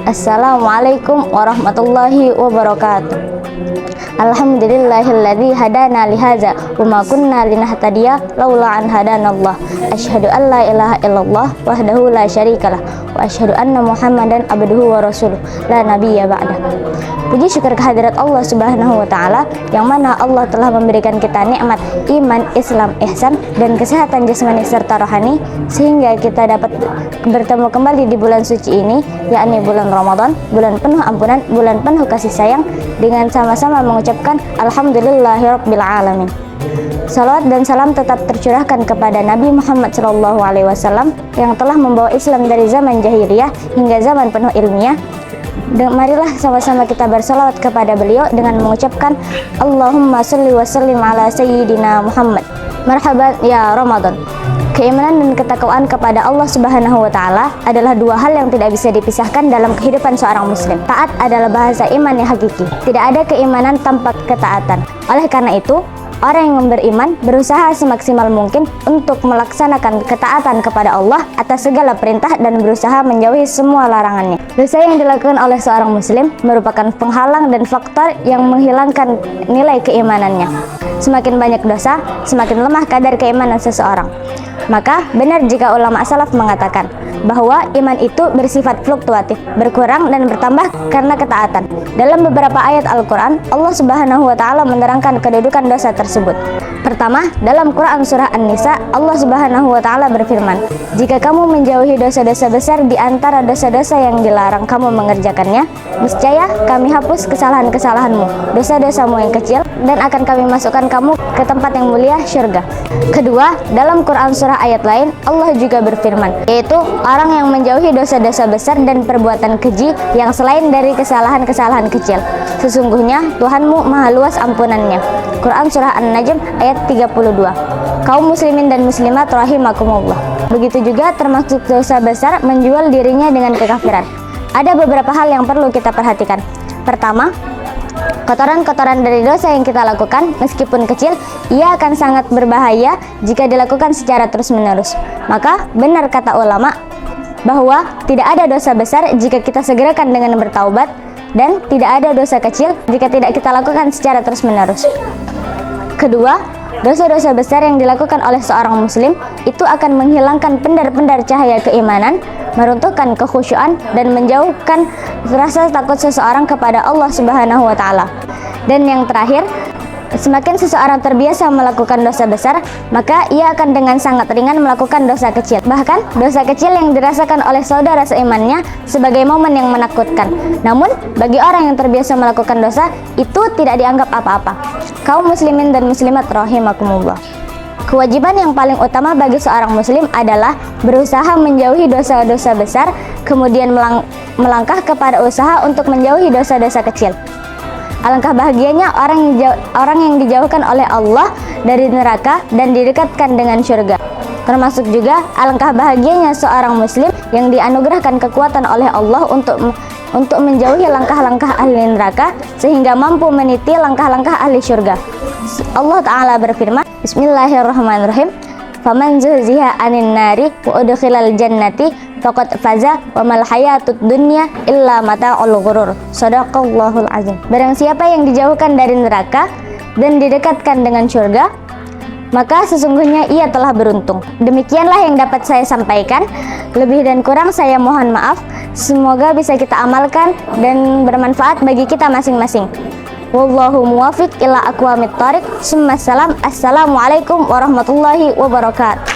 Assalamualaikum warahmatullahi wabarakatuh. Alhamdulillahilladzi hadana lihaza wa ma kunna linahtadiya laula an hadanallah. Asyhadu an la ilaha illallah wahdahu la syarikalah wa asyhadu anna Muhammadan abduhu wa rasuluh la nabiyya ba'dah. Puji syukur kehadirat Allah Subhanahu wa taala yang mana Allah telah memberikan kita nikmat iman, Islam, ihsan dan kesehatan jasmani serta rohani sehingga kita dapat bertemu kembali di bulan suci ini, yakni bulan Ramadan, bulan penuh ampunan, bulan penuh kasih sayang, dengan sama-sama mengucapkan alhamdulillahirabbil alamin. Salawat dan salam tetap tercurahkan kepada Nabi Muhammad SAW yang telah membawa Islam dari zaman jahiliyah hingga zaman penuh ilmiah. Marilah sama-sama kita bersalawat kepada beliau dengan mengucapkan Allahumma sholli wa sallim ala sayyidina Muhammad. Marhaban ya Ramadan. Keimanan dan ketakwaan kepada Allah Subhanahu wa taala adalah dua hal yang tidak bisa dipisahkan dalam kehidupan seorang muslim. Taat adalah bahasa iman yang hakiki. Tidak ada keimanan tanpa ketaatan. Oleh karena itu, orang yang beriman berusaha semaksimal mungkin untuk melaksanakan ketaatan kepada Allah atas segala perintah dan berusaha menjauhi semua larangannya. Dosa yang dilakukan oleh seorang muslim merupakan penghalang dan faktor yang menghilangkan nilai keimanannya. Semakin banyak dosa, semakin lemah kadar keimanan seseorang. Maka benar jika ulama salaf mengatakan bahwa iman itu bersifat fluktuatif, berkurang dan bertambah karena ketaatan. Dalam beberapa ayat Al-Quran, Allah Subhanahu wa taala menerangkan kedudukan dosa tersebut. Pertama, dalam Quran surah An-Nisa, Allah Subhanahu wa taala berfirman, "Jika kamu menjauhi dosa-dosa besar di antara dosa-dosa yang dilarang kamu mengerjakannya, niscaya kami hapus kesalahan-kesalahanmu, dosa-dosamu yang kecil, dan akan kami masukkan kamu ke tempat yang mulia, syurga." Kedua, dalam Quran surah ayat lain, Allah juga berfirman, yaitu orang yang menjauhi dosa-dosa besar dan perbuatan keji yang selain dari kesalahan-kesalahan kecil. Sesungguhnya Tuhanmu maha luas ampunannya. Quran surah An-Najm ayat 32. Kaum muslimin dan muslimat rahimakumullah. Begitu juga termasuk dosa besar menjual dirinya dengan kekafiran. Ada beberapa hal yang perlu kita perhatikan. Pertama, kotoran-kotoran dari dosa yang kita lakukan, meskipun kecil, ia akan sangat berbahaya jika dilakukan secara terus-menerus. Maka benar kata ulama bahwa tidak ada dosa besar jika kita segerakan dengan bertaubat, dan tidak ada dosa kecil jika tidak kita lakukan secara terus-menerus. Kedua, dosa-dosa besar yang dilakukan oleh seorang muslim itu akan menghilangkan pendar-pendar cahaya keimanan, meruntuhkan kekhusyuan, dan menjauhkan rasa takut seseorang kepada Allah Subhanahu wa taala. Dan yang terakhir, semakin seseorang terbiasa melakukan dosa besar, maka ia akan dengan sangat ringan melakukan dosa kecil. Bahkan, dosa kecil yang dirasakan oleh saudara seimannya sebagai momen yang menakutkan. Namun, bagi orang yang terbiasa melakukan dosa, itu tidak dianggap apa-apa. Kaum muslimin dan muslimat rahimakumullah. Kewajiban yang paling utama bagi seorang muslim adalah berusaha menjauhi dosa-dosa besar, kemudian melangkah kepada usaha untuk menjauhi dosa-dosa kecil. Alangkah bahagianya orang yang dijauhkan oleh Allah dari neraka dan didekatkan dengan surga. Termasuk juga alangkah bahagianya seorang muslim yang dianugerahkan kekuatan oleh Allah untuk menjauhi langkah-langkah ahli neraka sehingga mampu meniti langkah-langkah ahli surga. Allah Ta'ala berfirman, Bismillahirrahmanirrahim, "Faman zuhziha 'anil nari wa udkhilal jannati faqad faza wa mal hayatud dunya illa mata'ul ghurur." Shadaqallahul azim. Barang siapa yang dijauhkan dari neraka dan didekatkan dengan surga, maka sesungguhnya ia telah beruntung. Demikianlah yang dapat saya sampaikan. Lebih dan kurang saya mohon maaf. Semoga bisa kita amalkan dan bermanfaat bagi kita masing-masing. Wallahu muwafiq ila aqwamit thoriq. Assalamualaikum warahmatullahi wabarakatuh.